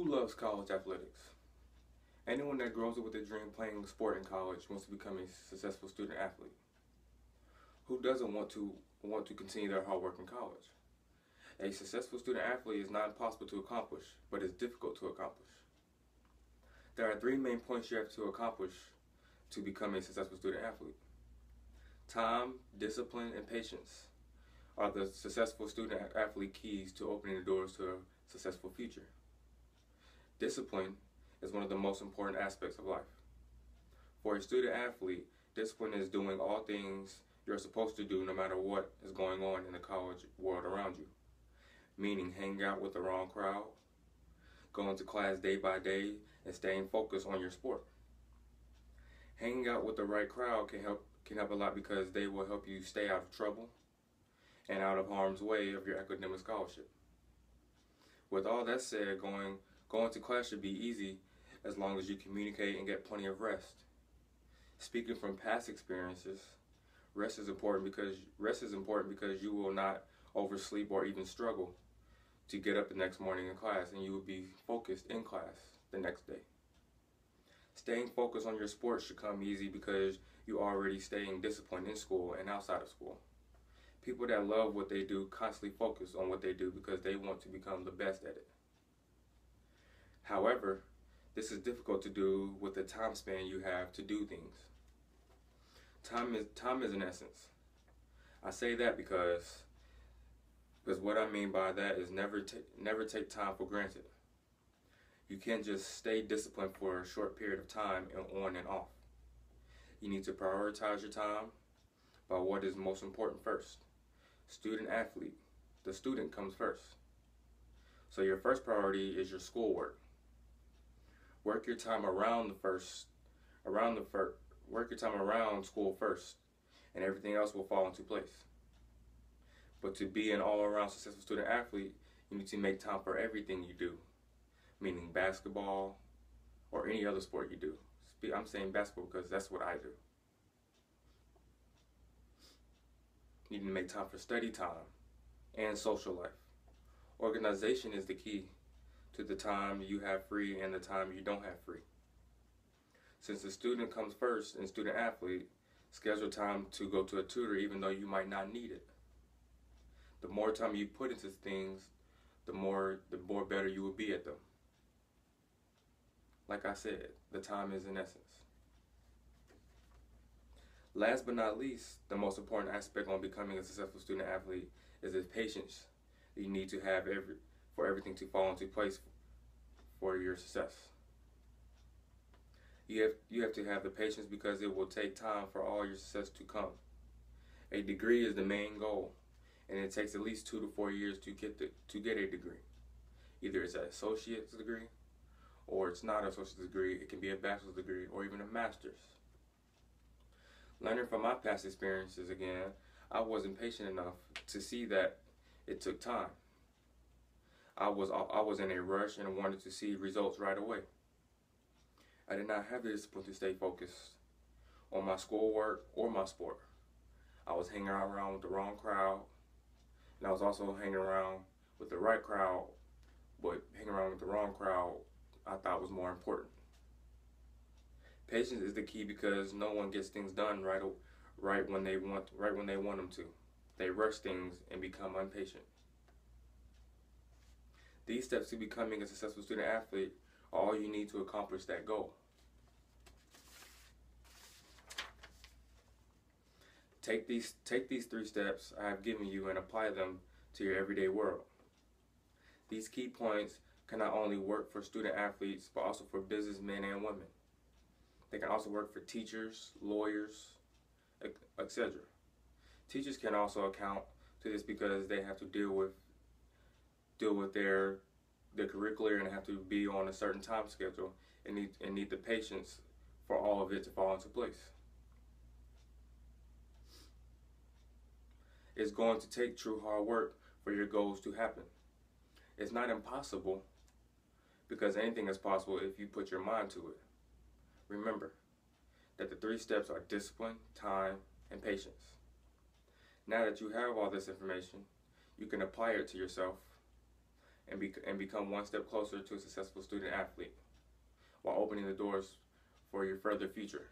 Who loves college athletics? Anyone that grows up with a dream playing a sport in college wants to become a successful student athlete. Who doesn't want to continue their hard work in college? A successful student athlete is not impossible to accomplish, but is difficult to accomplish. There are three main points you have to accomplish to become a successful student athlete. Time, discipline, and patience are the successful student athlete keys to opening the doors to a successful future. Discipline is one of the most important aspects of life. For a student athlete, discipline is doing all things you're supposed to do no matter what is going on in the college world around you. Meaning hanging out with the wrong crowd, going to class day by day, and staying focused on your sport. Hanging out with the right crowd can help a lot because they will help you stay out of trouble and out of harm's way of your academic scholarship. With all that said, going to class should be easy as long as you communicate and get plenty of rest. Speaking from past experiences, rest is important because you will not oversleep or even struggle to get up the next morning in class, and you will be focused in class the next day. Staying focused on your sport should come easy because you are already staying disciplined in school and outside of school. People that love what they do constantly focus on what they do because they want to become the best at it. However, this is difficult to do with the time span you have to do things. Time is an essence. I say that because what I mean by that is never take time for granted. You can't just stay disciplined for a short period of time and on and off. You need to prioritize your time by what is most important first. Student athlete, the student comes first. So your first priority is your schoolwork. Work your time around school first, and everything else will fall into place. But to be an all-around successful student athlete, you need to make time for everything you do, meaning basketball or any other sport you do. I'm saying basketball because that's what I do. You need to make time for study time and social life. Organization is the key to the time you have free and the time you don't have free. Since the student comes first and student athlete, schedule time to go to a tutor even though you might not need it. The more time you put into things, the more better you will be at them. Like I said, the time is an essence. Last but not least, the most important aspect on becoming a successful student athlete is the patience that you need to have for everything to fall into place for your success. You have to have the patience because it will take time for all your success to come. A degree is the main goal, and it takes at least 2 to 4 years to get a degree. Either it's an associate's degree, or it's not an associate's degree. It can be a bachelor's degree or even a master's. Learning from my past experiences again, I wasn't patient enough to see that it took time. I was in a rush and wanted to see results right away. I did not have the discipline to stay focused on my schoolwork or my sport. I was hanging around with the wrong crowd, and I was also hanging around with the right crowd, but hanging around with the wrong crowd I thought was more important. Patience is the key because no one gets things done right when they want them to. They rush things and become impatient. These steps to becoming a successful student athlete are all you need to accomplish that goal. Take these 3 steps I have given you and apply them to your everyday world. These key points can not only work for student athletes, but also for businessmen and women. They can also work for teachers, lawyers, etc. Teachers can also account to this because they have to deal with their curricular and have to be on a certain time schedule and need the patience for all of it to fall into place. It's going to take true hard work for your goals to happen. It's not impossible because anything is possible if you put your mind to it. Remember that the 3 steps are discipline, time, and patience. Now that you have all this information, you can apply it to yourself and become one step closer to a successful student athlete while opening the doors for your further future.